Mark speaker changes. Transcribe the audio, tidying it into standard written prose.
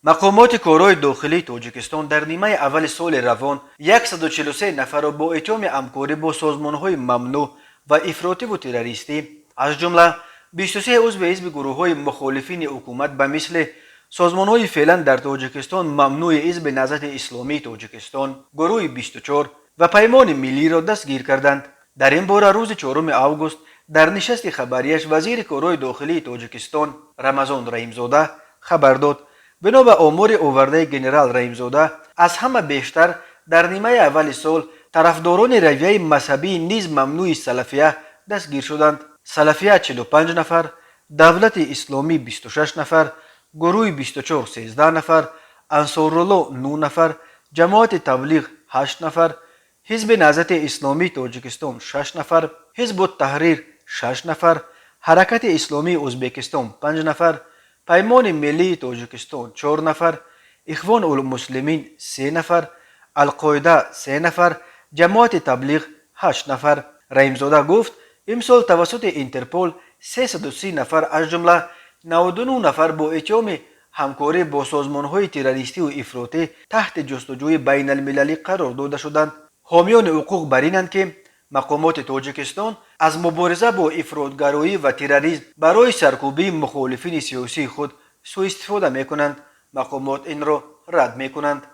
Speaker 1: مقامات کارای داخلی تاجیکستان در نیمه اول سال روان 143 نفر را با اتهام همکاری با سازمان‌های ممنوع و افراطی و تروریستی از جمله 23 عضو حزب گروه‌های مخالفین حکومت به مثل سازمان‌های فعلا در تاجیکستان ممنوع حزب نهضت اسلامی تاجیکستان، گروه 24 و پیمان ملی را دستگیر کردند. در این باره روز 4 آگوست در نشست خبریش وزیر کارهای داخلی تاجیکستان رمضان رحیمزاده خبر داد بنا به آمار آورده جنرال رحیمزاده از همه بیشتر در نیمه اول سال طرفداران رویه مذهبی نیز ممنوع سلفیه دستگیر شدند. سلفیه 45 نفر، دولت اسلامی 26 نفر، گروه 24 13 نفر، انصارالله 9 نفر، جماعت تبلیغ 8 نفر، حزب نهضت اسلامی تاجیکستان 6 نفر، حزب التحریر 6 نفر، حرکت اسلامی ازبکستان 5 نفر، پیمان ملی تاجیکستان 4 نفر، اخوان المسلمین 3 نفر، القاعده 3 نفر، جماعت تبلیغ 8 نفر. رحیمزاده گفت امسال توسط اینترپول 330 نفر از جمله 99 نفر با اتهام همکاری با سازمان‌های تروریستی و افراطی تحت جستجوی بین المللی قرار داده شدند. حامیان حقوق بر اینند که مقامات تاجیکستان از مبارزه با افراطگرایی و تروریسم برای سرکوبی مخالفین سیاسی خود سوء استفاده می‌کنند. مقامات این را رد می‌کنند.